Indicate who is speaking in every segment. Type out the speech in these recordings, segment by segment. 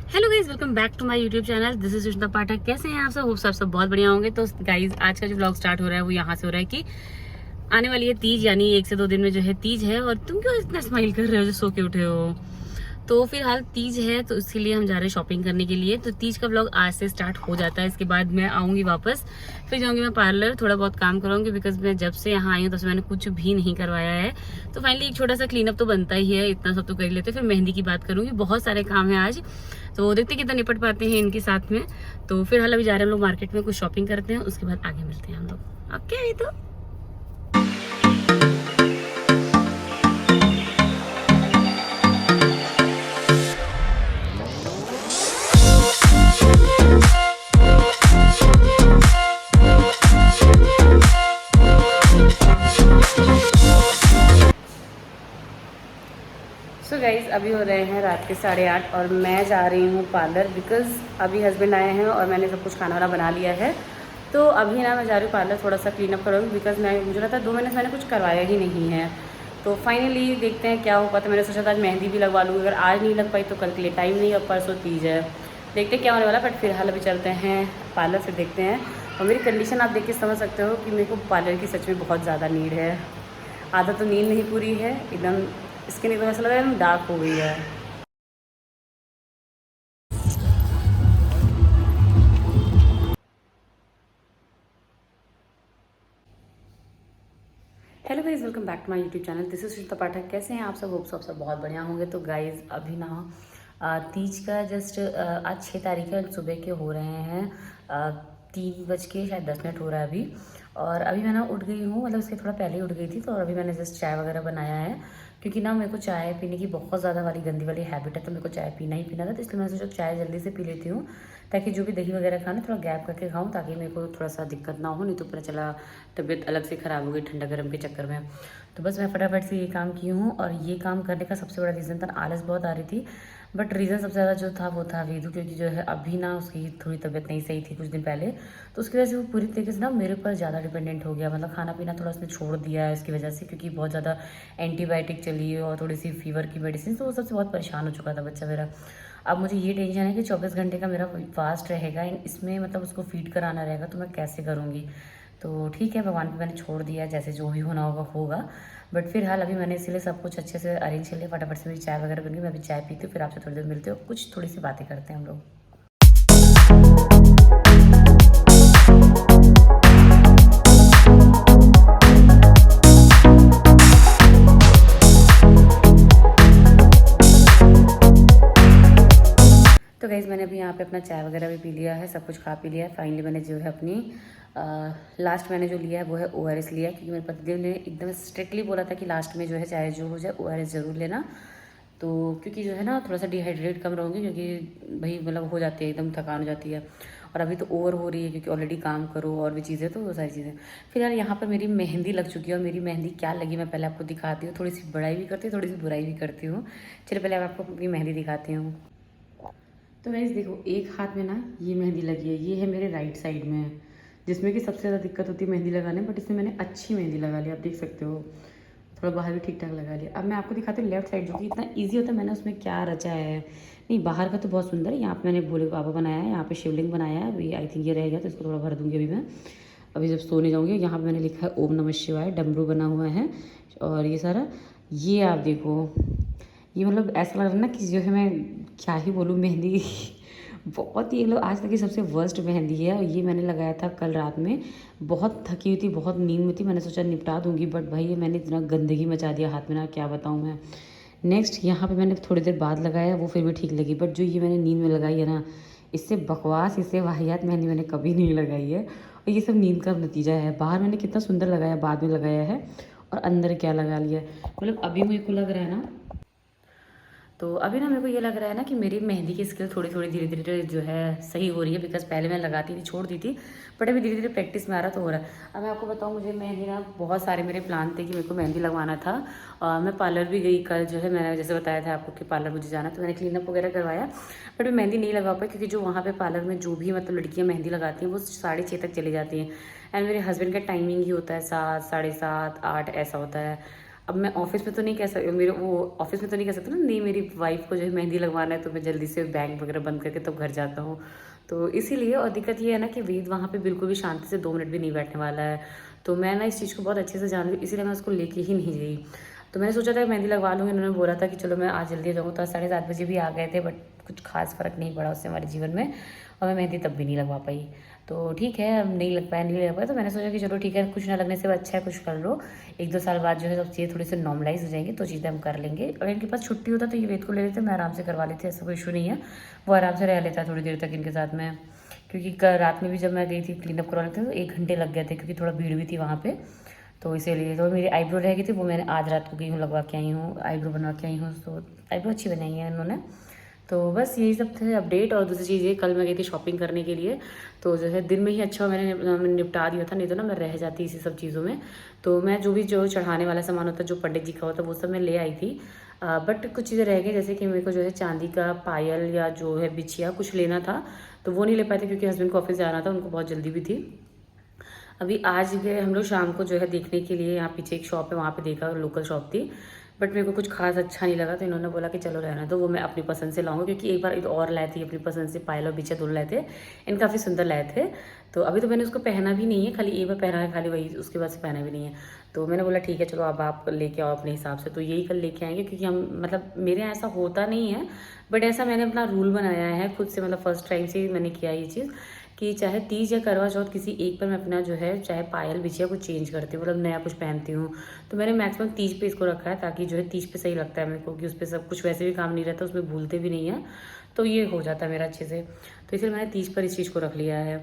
Speaker 1: Hello guys, welcome back to my YouTube channel. This is Sushmita Pathak. कैसे हैं आप सब? होप सब बहुत बढ़िया होंगे। तो गाइज, आज का जो व्लॉग स्टार्ट हो रहा है वो यहाँ से हो रहा है कि आने वाली है तीज, यानी 1 से 2 दिन में जो है तीज है। और तुम क्यों इतना स्माइल कर रहे हो जो सो के उठे हो? तो फिलहाल तीज है, तो इसके लिए हम जा रहे हैं शॉपिंग करने के लिए। तो तीज का व्लॉग आज से स्टार्ट हो जाता है। इसके बाद मैं आऊँगी वापस, फिर जाऊँगी मैं पार्लर, थोड़ा बहुत काम करूँगी बिकॉज मैं जब से यहाँ आई हूँ तब से मैंने कुछ भी नहीं करवाया है। तो फाइनली एक छोटा सा क्लीनअप तो बनता ही है, इतना सब तो कर लेते। फिर मेहंदी की बात करूँगी, बहुत सारे काम है आज, तो देखते कितना निपट पाते हैं इनके साथ में। तो फिलहाल अभी जा रहे हैं हम लोग मार्केट में, कुछ शॉपिंग करते हैं, उसके बाद आगे मिलते हैं हम लोग। ओके तो सो गाइज, अभी हो रहे हैं रात के 8:30 और मैं जा रही हूँ पार्लर बिकॉज अभी हस्बैंड आए हैं और मैंने सब कुछ खाना वाना बना लिया है। तो अभी ना मैं जा रही हूँ पार्लर, थोड़ा सा क्लीन अप करूँगी बिकॉज मुझे लगता है 2 महीने से मैंने कुछ करवाया ही नहीं है। तो फाइनली देखते हैं क्या हो पाता है। मैंने सोचा था आज मेहंदी भी लगवा लूँगी, अगर आज नहीं लग पाई तो कल के लिए टाइम नहीं, और परसों तीज है, देखते हैं क्या होने वाला। बट फिलहाल अभी चलते हैं पार्लर, फिर देखते हैं। और मेरी कंडीशन आप देख के समझ सकते हो कि मेरे को पार्लर की सच में बहुत ज़्यादा नीड है। आधा तो नींद नहीं पूरी है एकदम, स्किन एकदम ऐसा लग रहा है एकदम डार्क हो गई है। Hello guys, welcome back to my YouTube channel. This is Sushmita Pathak. कैसे हैं आप सब? होप सब बहुत बढ़िया होंगे। तो गाइज, अभी ना तीज का जस्ट आज 6 तारीख है, सुबह के हो रहे हैं 3 बज के शायद 10 मिनट हो रहा है अभी। और अभी मैं ना उठ गई हूँ, मतलब उसके थोड़ा पहले ही उठ गई थी। तो अभी मैंने जस्ट चाय वगैरह बनाया है, क्योंकि ना मेरे को चाय पीने की बहुत ज़्यादा वाली गंदी वाली हैबिट है। तो मेरे को चाय पीना ही पीना था, तो इसलिए मैं सोचा चाय जल्दी से पी लेती हूँ, ताकि जो भी दही वगैरह खाना थोड़ा गैप करके खाऊं, ताकि मेरे को थोड़ा सा दिक्कत ना हो। नहीं तो पता चला तबीयत अलग से ख़राब हो गई ठंडा गर्म के चक्कर में। तो बस मैं फटाफट से ये काम की हूँ। और ये काम करने का सबसे बड़ा रीज़न था, आलस बहुत आ रही थी। बट रीज़न सबसे ज़्यादा जो था वो था वेदू, क्योंकि जो है अभी ना उसकी थोड़ी तबीयत नहीं सही थी कुछ दिन पहले। तो उसकी वजह से वो पूरी तरीके से ना मेरे ऊपर ज़्यादा डिपेंडेंट हो गया, मतलब खाना पीना थोड़ा उसने छोड़ दिया है उसकी वजह से, क्योंकि बहुत ज़्यादा एंटीबायोटिक चली है और थोड़ी सी फीवर की मेडिसिन। तो वो सबसे बहुत परेशान हो चुका था बच्चा मेरा। अब मुझे ये टेंशन है कि 24 घंटे का मेरा फास्ट रहेगा, इसमें मतलब उसको फीड कराना रहेगा, तो मैं कैसे करूँगी? तो ठीक है, भगवान पे मैंने छोड़ दिया, जैसे जो भी होना होगा होगा। बट फिलहाल अभी मैंने इसीलिए सब कुछ अच्छे से अरेंज कर लिया। फटाफट से मेरी चाय वगैरह बन गई, मैं अभी चाय पीती हूँ, फिर आपसे थोड़ी देर मिलते हो, कुछ थोड़ी सी बातें करते हैं हम लोग। तो गाइज़, मैंने अभी यहाँ पे अपना चाय वगैरह भी पी लिया है, सब कुछ खा पी लिया है। फाइनली मैंने जो है अपनी लास्ट मैंने जो लिया है वो है ORS लिया, क्योंकि मेरे पतिदेव ने एकदम स्ट्रिक्टली बोला था कि लास्ट में जो है चाहे जो हो जाए ORS ज़रूर लेना। तो क्योंकि जो है ना थोड़ा सा डिहाइड्रेट कम रहूँगी, क्योंकि भाई मतलब हो जाती है एकदम, थकान हो जाती है। और अभी तो ओवर हो रही है क्योंकि ऑलरेडी काम करो और भी चीज़ें, तो वो सारी चीज़ें। फिलहाल यहाँ पर मेरी मेहंदी लग चुकी है, और मेरी मेहंदी क्या लगी मैं पहले आपको दिखाती हूँ। थोड़ी सी बड़ाई भी करती हूँ, थोड़ी सी बुराई भी करती हूँ। चलिए पहले मैं आपको अपनी मेहंदी दिखाती हूँ। तो गाइस देखो, एक हाथ में ना ये मेहंदी लगी है, ये है मेरे राइट साइड में है, जिसमें कि सबसे ज़्यादा दिक्कत होती है मेहंदी लगाने में। बट इसमें मैंने अच्छी मेहंदी लगा ली, आप देख सकते हो, थोड़ा बाहर भी ठीक ठाक लगा लिया। अब मैं आपको दिखाती हूँ लेफ्ट साइड, जो कि इतना ईजी होता है, मैंने उसमें क्या रचा है। नहीं, बाहर का तो बहुत सुंदर है। यहाँ पे मैंने भोले बाबा बनाया है, यहाँ पे शिवलिंग बनाया है। अभी आई थिंक ये रह गया, तो इसको थोड़ा भर दूँगी अभी मैं, अभी जब सोने जाऊँगी। यहाँ पे मैंने लिखा है ओम नमः शिवाय, डमरू बना हुआ है, और ये सारा, ये आप देखो, ये मतलब ऐसा लग रहा है ना कि जो है, मैं क्या ही बोलूँ, मेहंदी बहुत ही, लोग आज तक की सबसे वर्स्ट मेहंदी है। और ये मैंने लगाया था कल रात में, बहुत थकी हुई थी, बहुत नींद में थी, मैंने सोचा निपटा दूंगी, बट भाई मैंने इतना गंदगी मचा दिया हाथ में ना, क्या बताऊँ मैं। नेक्स्ट यहाँ पे मैंने थोड़ी देर बाद लगाया, वो फिर भी ठीक लगी। बट जो ये मैंने नींद में लगाई है ना, इससे बकवास, इससे वाहियात मेहंदी मैंने कभी नहीं लगाई है। और ये सब नींद का नतीजा है। बाहर मैंने कितना सुंदर लगाया, बाद में लगाया है, और अंदर क्या लगा लिया। मतलब अभी मेरे को लग रहा है ना, तो अभी ना मेरे को ये लग रहा है ना कि मेरी मेहंदी की स्किल थोड़ी थोड़ी धीरे धीरे जो है सही हो रही है। बिकॉज पहले मैं लगाती थी, छोड़ दी थी, बट अभी धीरे धीरे प्रैक्टिस में आ रहा, तो हो रहा है। अब मैं आपको बताऊँ, मुझे मेहंदी ना, बहुत सारे मेरे प्लान थे कि मेरे को मेहंदी लगवाना था। मैं पार्लर भी गई कल, जो है मैंने जैसे बताया था आपको कि पार्लर मुझे जाना, तो मैंने क्लीनअप वगैरह करवाया। बट मैं मेहंदी नहीं लगा पाई, क्योंकि जो वहाँ पर पार्लर में जो भी मतलब लड़कियाँ मेहंदी लगाती हैं वो 6:30 तक चली जाती हैं। एंड मेरे हस्बैंड का टाइमिंग ही होता है 7, 7:30, 8 ऐसा होता है। अब मैं ऑफिस में तो नहीं कह सकती, मेरे वो ऑफिस में तो नहीं कह सकती ना, नहीं मेरी वाइफ को जो है मेहंदी लगवाना है तो मैं जल्दी से बैंक वगैरह बंद करके तब घर जाता हूँ। तो इसीलिए, और दिक्कत ये है ना कि वेद वहाँ पे बिल्कुल भी शांति से 2 मिनट भी नहीं बैठने वाला है। तो मैं ना इस चीज़ को बहुत अच्छे से जान रही, इसीलिए मैं उसको लेके ही नहीं गई। तो मैंने सोचा था कि मेहंदी लगवा लूँगी, इन्होंने बोला था कि चलो मैं आज जल्दी जाऊँ, तो आज 7:30 बजे भी आ गए थे, बट कुछ खास फ़र्क नहीं पड़ा उससे हमारे जीवन में, और मैं मेहंदी तब भी नहीं लगवा पाई। तो ठीक है, अब नहीं लग पाया, तो मैंने सोचा कि चलो ठीक है, कुछ ना लगने से अच्छा है कुछ कर लो। 1-2 साल बाद जो है सब चीज़ें थोड़ी सी नॉर्मलाइज़ हो जाएंगी तो चीज़ें हम कर लेंगे। अगर इनके पास छुट्टी होता तो ये वेद को ले लेते, मैं आराम से करवा लेती, ऐसा कोई इशू नहीं है। वो आराम से रह लेता थोड़ी देर तक इनके साथ में, क्योंकि कल रात में भी जब मैं गई थी क्लीनअप करवाने थे तो 1 घंटे लग गए थे, क्योंकि थोड़ा भीड़ भी थी वहाँ पे। तो इसीलिए तो मेरी आईब्रो रह गई थी, वो मैंने आज रात को गई हूँ लगवा के आई हूँ, आईब्रो बनवा के आई हूँ। तो आईब्रो अच्छी बनाई है इन्होंने। तो बस यही सब थे अपडेट। और दूसरी चीज़ ये, कल मैं गई थी शॉपिंग करने के लिए, तो जो है दिन में ही अच्छा मैंने निपटा दिया था, नहीं तो ना मैं रह जाती इसी सब चीज़ों में। तो मैं जो चढ़ाने वाला सामान होता है, जो पंडित जी का होता है, वो सब मैं ले आई थी। बट कुछ चीज़ें रह गई, जैसे कि मेरे को जो है चांदी का पायल या जो है बिछिया कुछ लेना था, तो वो नहीं ले पाए थे क्योंकि हस्बैंड को ऑफिस जाना था, उनको बहुत जल्दी भी थी। अभी आज गए हम लोग शाम को जो है देखने के लिए, यहाँ पीछे एक शॉप है वहाँ पे देखा, लोकल शॉप थी, बट मेरे को कुछ खास अच्छा नहीं लगा, तो इन्होंने बोला कि चलो रहना दो, वो मैं अपनी पसंद से लाऊंगा, क्योंकि एक बार इधर और लाए थे अपनी पसंद से, पायल और बिछिया दोनों लाए थे, इन काफ़ी सुंदर लाए थे। तो अभी तो मैंने उसको पहना भी नहीं है, खाली एक बार पहना है खाली, वही उसके बाद से पहना भी नहीं है। तो मैंने बोला ठीक है चलो अब आप लेके आओ अपने हिसाब से, तो यही कल लेके आएंगे, क्योंकि हम मतलब मेरे यहाँ ऐसा होता नहीं है, बट ऐसा मैंने अपना रूल बनाया है खुद से, मतलब फर्स्ट टाइम से मैंने किया ये चीज़ कि चाहे तीज या करवा चौथ किसी एक पर मैं अपना जो है चाहे पायल बिछिया कुछ चेंज करती हूँ, मतलब नया कुछ पहनती हूँ। तो मैंने मैक्सिमम तीज पे इसको रखा है, ताकि जो है तीज पे सही लगता है मेरे को, कि उस पर सब कुछ वैसे भी काम नहीं रहता, उसमें भूलते भी नहीं है, तो ये हो जाता है मेरा अच्छे से। तो इसलिए मैंने तीज पर इस चीज़ को रख लिया है।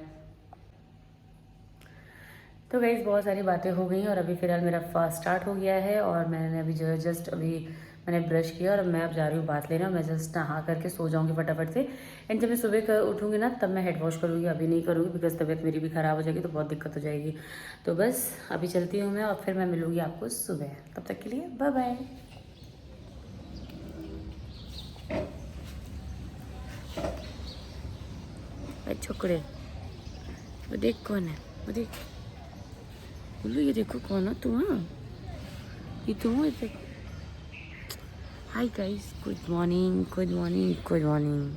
Speaker 1: तो गाइस बहुत सारी बातें हो गई और अभी फ़िलहाल मेरा फास्ट स्टार्ट हो गया है, और मैंने अभी जो है जस्ट अभी मैंने ब्रश किया और मैं अब जा रही हूँ बात लेना। मैं जस्ट नहा करके सो जाऊँगी फटाफट से, एंड जब मैं सुबह उठूँगी ना तब मैं हेड वॉश करूँगी, अभी नहीं करूँगी बिकॉज तबीयत मेरी भी ख़राब हो जाएगी तो बहुत दिक्कत हो जाएगी। तो बस अभी चलती हूँ मैं, और फिर मैं मिलूँगी आपको सुबह, तब तक के लिए बाय बाय। छोकरे वो देख कौन है, वो देख बोलो, ये देखो कौन है तू, हाँ ये तू है। Hi guys, good morning good morning good morning.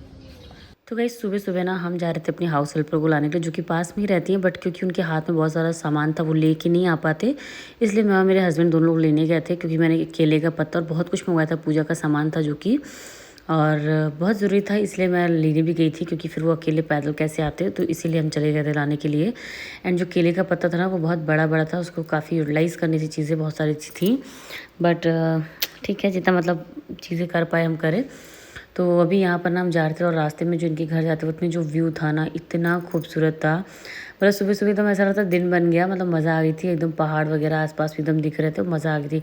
Speaker 1: तो गाइस सुबह सुबह ना हम जा रहे थे अपनी हाउस हेल्पर को लाने के लिए, जो कि पास में ही रहती है, बट क्योंकि उनके हाथ में बहुत सारा सामान था वो लेके नहीं आ पाते, इसलिए मैं और मेरे हस्बैंड दोनों लोग लेने गए थे, क्योंकि मैंने केले का पत्ता और बहुत कुछ मंगवाया था, पूजा का सामान था जो कि, और बहुत ज़रूरी था, इसलिए मैं लेने भी गई थी, क्योंकि फिर वो अकेले पैदल कैसे आते, तो इसीलिए हम चले गए थे लाने के लिए। एंड जो केले का पत्ता था ना वो बहुत बड़ा बड़ा था, उसको काफ़ी यूटिलाइज़ करने की चीज़ें बहुत सारी थी, बट ठीक है जितना मतलब चीज़ें कर पाए हम करें। तो अभी यहाँ पर ना हम जा रहे थे, और रास्ते में जो इनके घर जाते वक्त में जो व्यू था ना इतना खूबसूरत था, मतलब सुबह सुबह एकदम ऐसा लगता दिन बन गया, मतलब मज़ा आ गई थी, एकदम पहाड़ वगैरह आसपास भी एकदम दिख रहे थे, मज़ा आ गई थी।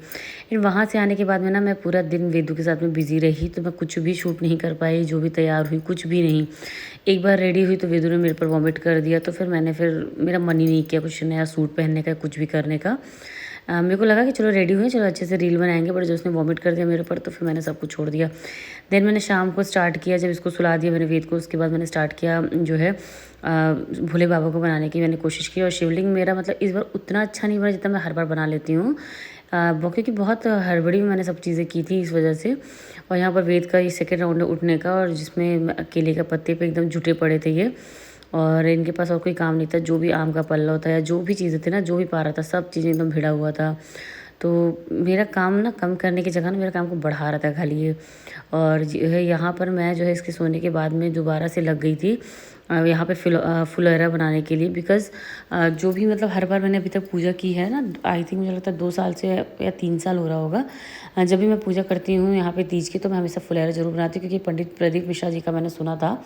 Speaker 1: फिर वहाँ से आने के बाद में ना मैं पूरा दिन वेदू के साथ में बिज़ी रही, तो मैं कुछ भी शूट नहीं कर पाई, जो भी तैयार हुई कुछ भी नहीं। एक बार रेडी हुई तो वेदू ने मेरे पर वॉमिट कर दिया, तो फिर मेरा मन ही नहीं किया कुछ नया सूट पहनने का, कुछ भी करने का। मेरे को लगा कि चलो रेडी हुए, चलो अच्छे से रील बनाएंगे, बट जब उसने वॉमिट कर दिया मेरे ऊपर तो फिर मैंने सब कुछ छोड़ दिया। देन मैंने शाम को स्टार्ट किया, जब इसको सुला दिया मैंने वेद को, उसके बाद मैंने स्टार्ट किया जो है भोले बाबा को बनाने की मैंने कोशिश की। और शिवलिंग मेरा मतलब इस बार उतना अच्छा नहीं बना जितना मैं हर बार बना लेती हूँ, क्योंकि बहुत हड़बड़ी में मैंने सब चीज़ें की थी इस वजह से। और यहाँ पर वेद का ये सेकेंड राउंड है उठने का, और जिसमें केले का पत्ते पे एकदम जुटे पड़े थे ये, और इनके पास और कोई काम नहीं था, जो भी आम का पल्ला होता है या जो भी चीज़ें थी ना, जो भी पा रहा था सब चीज़ें एकदम भिड़ा हुआ था। तो मेरा काम ना कम करने की जगह ना मेरा काम को बढ़ा रहा था खाली ये। और जो है यहाँ पर मैं जो है इसके सोने के बाद में दोबारा से लग गई थी यहाँ पे फुलौरा बनाने के लिए, बिकॉज़ जो भी मतलब हर बार मैंने अभी तक पूजा की है ना, आई थिंक मुझे लगता है 2 साल से या 3 साल हो रहा होगा, जब भी मैं पूजा करती हूँ यहाँ पे तीज की, तो मैं हमेशा फुलौरा ज़रूर बनाती हूँ, क्योंकि पंडित प्रदीप मिश्रा जी का मैंने सुना था,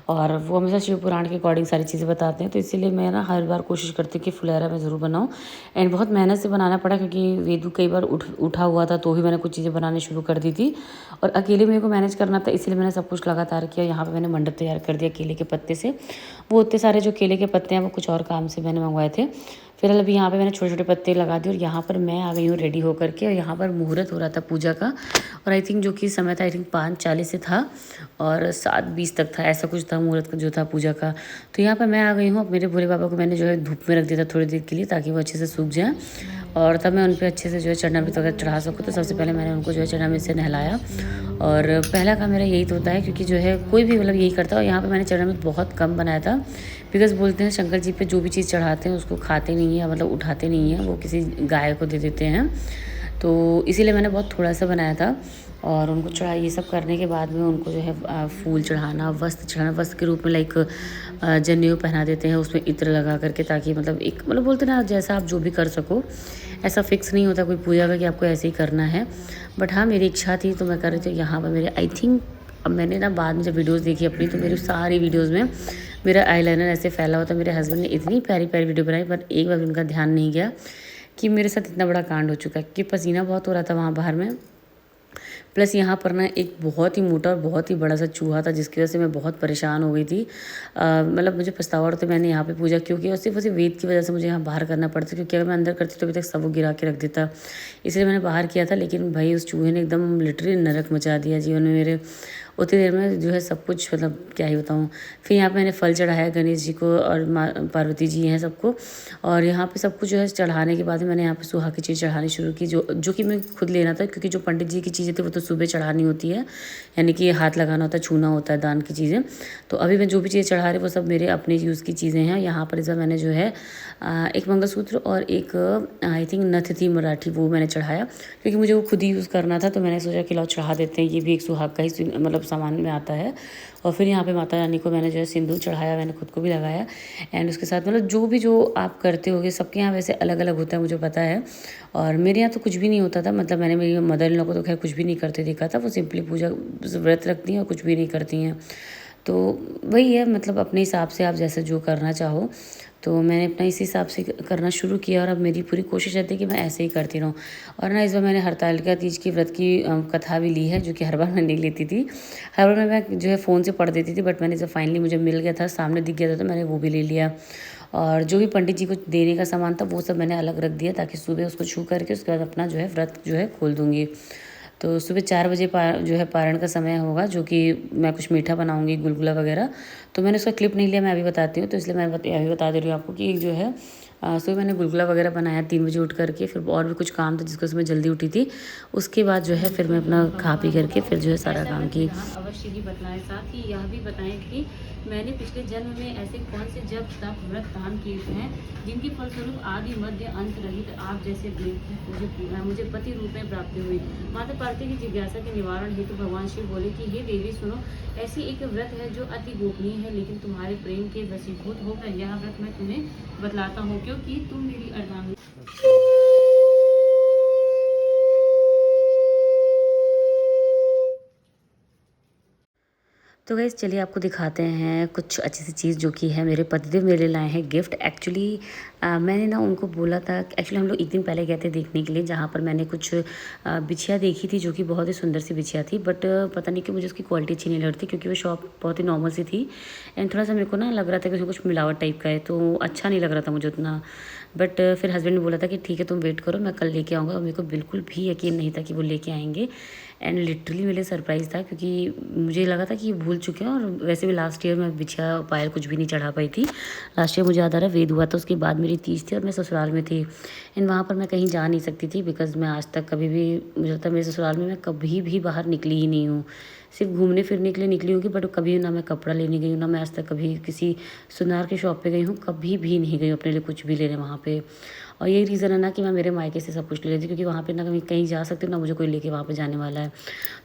Speaker 1: और वो हमेशा शिव पुराण के अकॉर्डिंग सारी चीज़ें बताते हैं, तो इसीलिए मैं ना हर बार कोशिश करती हूँ कि फुलौरा मैं ज़रूर बनाऊँ। एंड बहुत मेहनत से बनाना पड़ा, क्योंकि वेदू कई बार उठा हुआ था, तो ही मैंने कुछ चीज़ें बनानी शुरू कर दी थी, और अकेले मेरे को मैनेज करना था, इसीलिए मैंने सब कुछ लगातार किया। यहाँ पे मैंने मंडप तैयार कर दिया केले के पत्ते से, वो इतने सारे जो केले के पत्ते हैं वो कुछ और काम से मैंने मंगवाए थे। फिलहाल अभी यहाँ पे मैंने छोटे छोटे पत्ते लगा दिए, और यहाँ पर मैं आ गई हूँ रेडी होकर के, और यहाँ पर मुहूर्त हो रहा था पूजा का, और आई थिंक जो कि समय था आई थिंक 5:40 से था और 7:20 तक था, ऐसा कुछ था मुहूर्त का जो था पूजा का। तो यहाँ पर मैं आ गई हूँ। अब मेरे भोले बाबा को मैंने जो है धूप में रख दिया था थोड़ी देर के लिए, ताकि वो अच्छे से सूख जाए, और तब मैं उन पे अच्छे से जो है चरणामृत वगैरह चढ़ा सकूँ। तो सबसे पहले मैंने उनको जो है चरणामृत से नहलाया, और पहला काम मेरा यही तो होता है, क्योंकि जो है कोई भी मतलब यही करता है। और यहाँ पे मैंने चरणामृत बहुत कम बनाया था, बिकॉज़ बोलते हैं शंकर जी पे जो भी चीज़ चढ़ाते हैं उसको खाते नहीं हैं, मतलब उठाते नहीं हैं, वो किसी गाय को दे देते हैं। तो इसीलिए मैंने बहुत थोड़ा सा बनाया था। और उनको चढ़ा, ये सब करने के बाद में उनको जो है फूल चढ़ाना, वस्त्र चढ़ाना, वस्त्र के रूप में लाइक जनेऊ पहना देते हैं, उसमें इत्र लगा करके, ताकि मतलब एक मतलब बोलते हैं ना, जैसा आप जो भी कर सको, ऐसा फिक्स नहीं होता कोई पूजा का कि आपको ऐसे ही करना है। बट हाँ, मेरी इच्छा थी तो मैं कर रही थी। यहाँ पर मेरे आई थिंक, अब मैंने ना बाद में जब वीडियोज़ देखी अपनी, तो मेरी सारी वीडियोज़ में मेरा आईलाइनर ऐसे फैला हुआ था। मेरे हस्बैंड ने इतनी प्यारी प्यारी वीडियो बनाई, पर एक बार उनका ध्यान नहीं गया कि मेरे साथ इतना बड़ा कांड हो चुका है, कि पसीना बहुत हो रहा था वहाँ बाहर में। प्लस यहाँ पर ना एक बहुत ही मोटा और बहुत ही बड़ा सा चूहा था, जिसकी वजह से मैं बहुत परेशान हो गई थी। मतलब मुझे पछतावा, तो मैंने यहाँ पे पूजा क्यों की, और सिर्फ उसी वेद की वजह से मुझे यहाँ बाहर करना पड़ता, क्योंकि अगर मैं अंदर करती तो अभी तक सब वो गिरा के रख देता। इसलिए मैंने बाहर किया था। लेकिन भाई उस चूहे ने एकदम लिटरली नरक मचा दिया जीवन में मेरे। उतनी देर में जो है सब कुछ, मतलब क्या ही बताऊँ। फिर यहाँ पे मैंने फल चढ़ाया गणेश जी को, और माँ पार्वती जी हैं सबको। और यहाँ पे सब कुछ जो है चढ़ाने के बाद मैंने यहाँ पे सुहा की चीज़ चढ़ानी शुरू की, जो कि मैं खुद लेना था, क्योंकि जो पंडित जी की चीज़ें थी वो तो सुबह चढ़ानी होती है, यानी कि हाथ लगाना होता है, छूना होता है, दान की चीज़ें। तो अभी मैं जो भी चीज़ें चढ़ा रही वो सब मेरे अपने यूज़ की चीज़ें हैं। यहाँ पर इस बार मैंने जो है एक मंगलसूत्र और एक आई थिंक नथ थी मराठी, वो मैंने चढ़ाया, क्योंकि मुझे वो खुद ही यूज़ करना था। तो मैंने सोचा कि लो चढ़ा देते हैं, ये भी एक सुहाग का ही मतलब सामान में आता है। और फिर यहाँ पे माता रानी को मैंने जो है सिंदूर चढ़ाया, मैंने खुद को भी लगाया। एंड उसके साथ मतलब जो आप करते होगे, सबके यहाँ वैसे अलग अलग होता है, मुझे पता है। और मेरे यहाँ तो कुछ भी नहीं होता था, मतलब मैंने मेरी मदर इन लोग को तो खैर कुछ भी नहीं करते देखा था। वो सिंपली पूजा व्रत रखती हैं और कुछ भी नहीं करती हैं। तो वही है, मतलब अपने हिसाब से आप जैसे जो करना चाहो। तो मैंने अपना इसी हिसाब से करना शुरू किया, और अब मेरी पूरी कोशिश रहती है कि मैं ऐसे ही करती रहूँ। और ना इस बार मैंने हरतालिका तीज की व्रत की कथा भी ली है, जो कि हर बार मैं नहीं लेती थी। हर बार मैं जो है फ़ोन से पढ़ देती थी, बट मैंने जब फाइनली मुझे मिल गया था, सामने दिख गया था, तो मैंने वो भी ले लिया। और जो भी पंडित जी को देने का सामान था वो सब मैंने अलग रख दिया, ताकि सुबह उसको छू करके उसके बाद अपना जो है व्रत जो है खोल दूँगी। तो सुबह 4 बजे जो है पारण का समय होगा, जो कि मैं कुछ मीठा बनाऊंगी, गुलगुला वगैरह। तो मैंने उसका क्लिप नहीं लिया, मैं अभी बताती हूँ। तो इसलिए मैं अभी बता दे रही हूँ आपको कि जो है सुबह मैंने गुलगुला वगैरह बनाया 3 बजे उठ करके। फिर और भी कुछ काम था जिसको मैं जल्दी उठी थी। उसके बाद जो है फिर मैं अपना खा पी करके फिर जो है सारा काम की। अवश्य ही बतलाएं, साथ ही यह भी बताएं कि मैंने पिछले जन्म में ऐसे कौन से जप तप व्रत दान किए हैं, जिनके फलस्वरूप आदि मध्य अंत रहित आप जैसे मुझे पति रूप में प्राप्ति हुई। माता पार्वती की जिज्ञासा के निवारण हेतु भगवान शिव बोले कि हे देवी सुनो, ऐसी एक व्रत है जो अति गोपनीय है, लेकिन तुम्हारे प्रेम के वशीभूत होकर यह व्रत मैं तुम्हें बतलाता हूँ, क्योंकि तुम मेरी अर्धांगिनी। तो गाइस चलिए आपको दिखाते हैं कुछ अच्छी सी चीज़, जो कि है मेरे पतिदेव मेरे लिए लाए हैं गिफ्ट। एक्चुअली मैंने ना उनको बोला था, एक्चुअली हम लोग एक दिन पहले गए थे देखने के लिए, जहाँ पर मैंने कुछ बिछिया देखी थी, जो कि बहुत ही सुंदर सी बिछिया थी। बट पता नहीं कि मुझे उसकी क्वालिटी अच्छी नहीं लग रही थी, क्योंकि वो शॉप बहुत ही नॉर्मल सी थी। एंड थोड़ा सा मेरे को ना लग रहा था कि उसमें कुछ मिलावट टाइप का है, तो अच्छा नहीं लग रहा था मुझे उतना। बट फिर हस्बैंड ने बोला था कि ठीक है तुम वेट करो, मैं कल लेके आऊँगा। और मेरे को बिल्कुल भी यकीन नहीं था कि वो लेके आएंगे। एंड लिटरली मेरे लिए सरप्राइज़ था, क्योंकि मुझे लगा था कि भूल चुके हैं। और वैसे भी लास्ट ईयर मैं बिछिया पायल कुछ भी नहीं चढ़ा पाई थी। लास्ट ईयर मुझे याद आ रहा है वेद हुआ था, उसके बाद मेरी तीज थी और मैं ससुराल में थी। एंड वहाँ पर मैं कहीं जा नहीं सकती थी, बिकॉज़ मैं आज तक कभी भी, मुझे लगता है मेरे ससुराल में मैं कभी भी बाहर निकली ही नहीं हूँ। सिर्फ घूमने फिरने के लिए निकली होगी, बट कभी ना मैं कपड़ा लेने गई हूँ, ना मैं आज तक कभी किसी सुनार की शॉप पे गई हूँ, कभी भी नहीं गई अपने लिए कुछ भी लेने वहाँ पे। और यही रीज़न है ना कि मैं मेरे मायके से सब कुछ ले लेती हूँ, क्योंकि वहाँ पे ना कहीं कहीं जा सकती हूँ, ना मुझे कोई लेके वहाँ पे जाने वाला है।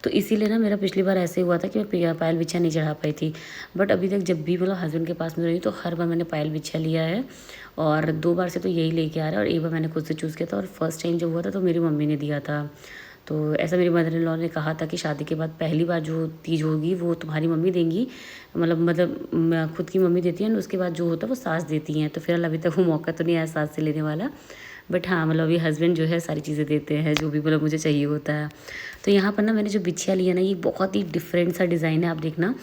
Speaker 1: तो इसीलिए ना मेरा पिछली बार ऐसे हुआ था कि मैं पायल बिछिया नहीं चढ़ा पाई थी। बट अभी तक जब भी मतलब हस्बैंड के पास में रही, तो हर बार मैंने पायल बिछिया लिया है। और 2 बार से तो यही लेके आ रहा है, और एक बार मैंने खुद से चूज़ किया था। और फर्स्ट टाइम जब हुआ था तो मेरी मम्मी ने दिया था। तो ऐसा मेरी मदर इन लॉ ने कहा था कि शादी के बाद पहली बार जो तीज होगी वो तुम्हारी मम्मी देंगी, मतलब खुद की मम्मी देती है, उसके बाद जो होता है वो सास देती हैं। तो फिर अभी तक वो मौका तो नहीं आया सास से लेने वाला। बट हाँ, मतलब अभी हस्बैंड जो है सारी चीज़ें देते हैं, जो भी मतलब मुझे चाहिए होता है। तो यहाँ पर ना मैंने जो बिछिया लिया ना, ये बहुत ही डिफरेंट सा डिज़ाइन है, आप देखना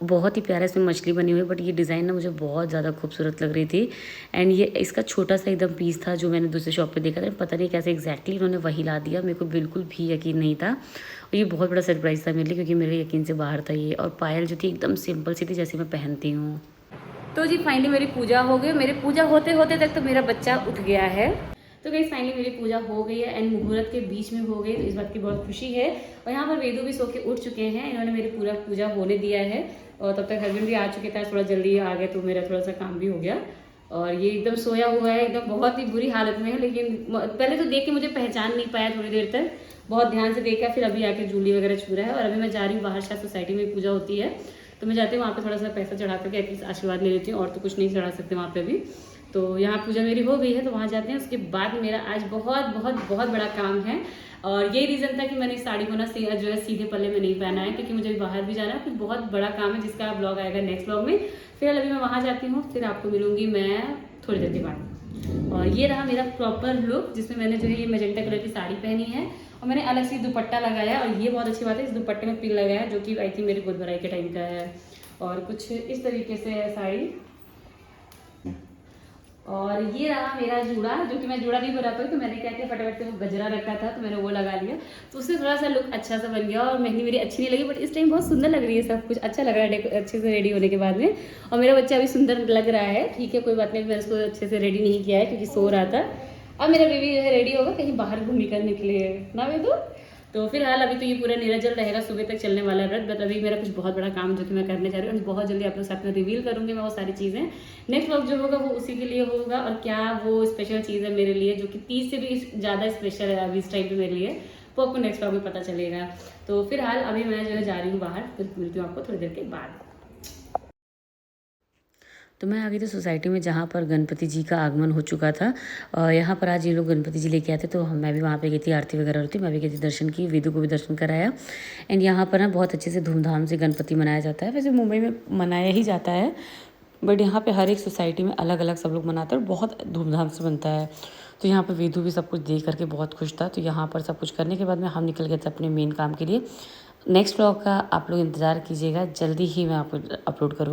Speaker 1: बहुत ही प्यारा इसमें मछली बनी हुई है। बट ये डिज़ाइन ना मुझे बहुत ज़्यादा खूबसूरत लग रही थी। एंड ये इसका छोटा सा एकदम पीस था, जो मैंने दूसरे शॉप पे देखा था। पता नहीं कैसे एग्जैक्टली इन्होंने वही ला दिया, मेरे को बिल्कुल भी यकीन नहीं था। और ये बहुत बड़ा सरप्राइज़ था मेरे लिए, क्योंकि मेरे यकीन से बाहर था ये। और पायल जो थी एकदम सिंपल सी थी, जैसे मैं पहनती हूँ। तो जी फाइनली मेरी पूजा हो गई। मेरी पूजा होते होते तक तो मेरा बच्चा उठ गया है। तो गाइस फाइनली मेरी पूजा हो गई है एंड मुहूर्त के बीच में हो गई, तो इस बात की बहुत खुशी है। और यहाँ पर वेदू भी सो के उठ चुके हैं, इन्होंने मेरी पूरा पूजा होने दिया है और तब तक हस्बैंड भी आ चुके थे, थोड़ा जल्दी आ गए तो मेरा थोड़ा सा काम भी हो गया। और ये एकदम सोया हुआ है, एकदम बहुत ही बुरी हालत में है, लेकिन पहले तो देख के मुझे पहचान नहीं पाया थोड़ी देर तक, बहुत ध्यान से देखा, फिर अभी आके जूली वगैरह छू रहा है। और अभी मैं जा रही हूँ बाहर, शायद सोसाइटी में पूजा होती है तो मैं जाती हूँ वहाँ पे थोड़ा सा पैसा चढ़ा करके एटलीस्ट आशीर्वाद ले लेती हूँ, और तो कुछ नहीं चढ़ा सकते वहाँ पे भी। तो यहाँ पूजा मेरी हो गई है तो वहाँ जाते हैं। उसके बाद मेरा आज बहुत बहुत बहुत बड़ा काम है, और यही रीज़न था कि मैंने इस साड़ी को ना जो है सीधे पल्ले में नहीं पहना है, क्योंकि मुझे बाहर भी जाना है, कुछ बहुत बड़ा काम है जिसका ब्लॉग आएगा नेक्स्ट ब्लॉग में। फिर अभी मैं वहाँ जाती हूँ, फिर आपको मिलूंगी मैं थोड़ी देर के बाद। और ये रहा मेरा प्रॉपर लुक, जिसमें मैंने जो है ये मैजेंटा कलर की साड़ी पहनी है और मैंने अलग से दुपट्टा लगाया, और ये बहुत अच्छी बात है, इस दुपट्टे में पिन लगाया जो कि आई थिंक मेरी गोद भराई के टाइम का है। और कुछ इस तरीके से है साड़ी। और ये रहा मेरा जूड़ा, जो कि मैं जूड़ा नहीं बना पाई, तो मैंने क्या किया, फटाफट से वो गजरा रखा था तो मैंने वो लगा लिया, तो उससे थोड़ा सा लुक अच्छा सा बन गया। और मेहंदी मेरी अच्छी नहीं लगी, बट इस टाइम बहुत सुंदर लग रही है, सब कुछ अच्छा लग रहा है अच्छे से रेडी होने के बाद में। और मेरा बच्चा अभी सुंदर लग रहा है, ठीक है कोई बात नहीं, मैंने उसको अच्छे से रेडी नहीं किया है क्योंकि सो रहा था। अब मेरा बेबी जो है रेडी होगा कहीं बाहर घूम निकलने के लिए ना बेबू। तो फिलहाल अभी तो ये पूरा निर्जल रहेगा, सुबह तक चलने वाला है व्रत, बट अभी मेरा कुछ बहुत बड़ा काम जो कि मैं करने जा रही हूँ, बहुत जल्दी आप लोग साथ में रिवील करूँगी मैं वो सारी चीज़ें। नेक्स्ट व्लॉग जो होगा वो उसी के लिए होगा, और क्या वो स्पेशल चीज़ है मेरे लिए जो कि 30 से भी ज़्यादा स्पेशल है अभी इस टाइम पे मेरे लिए, वो आपको नेक्स्ट व्लॉग में पता चलेगा। तो फिलहाल अभी मैं जो है जा रही हूँ बाहर, फिर मिलती हूँ आपको थोड़ी देर के बाद। तो मैं आ गई थी सोसाइटी में जहाँ पर गणपति जी का आगमन हो चुका था, और यहाँ पर आज ये लोग गणपति जी लेके आए थे, तो मैं भी वहाँ पे गई थी, आरती वगैरह होती, मैं भी गई थी दर्शन की, वेदू को भी दर्शन कराया। एंड यहाँ पर ना बहुत अच्छे से धूमधाम से गणपति मनाया जाता है, वैसे मुंबई में मनाया ही जाता है, बट यहाँ पे हर एक सोसाइटी में अलग अलग सब लोग मनाते हैं और बहुत धूमधाम से बनता है। तो यहाँ पर वेदू भी सब कुछ देख करके बहुत खुश था। तो यहाँ पर सब कुछ करने के बाद में हम निकल गए थे अपने मेन काम के लिए। नेक्स्ट व्लॉग का आप लोग इंतज़ार कीजिएगा, जल्दी ही मैं आपको अपलोड करूँगी।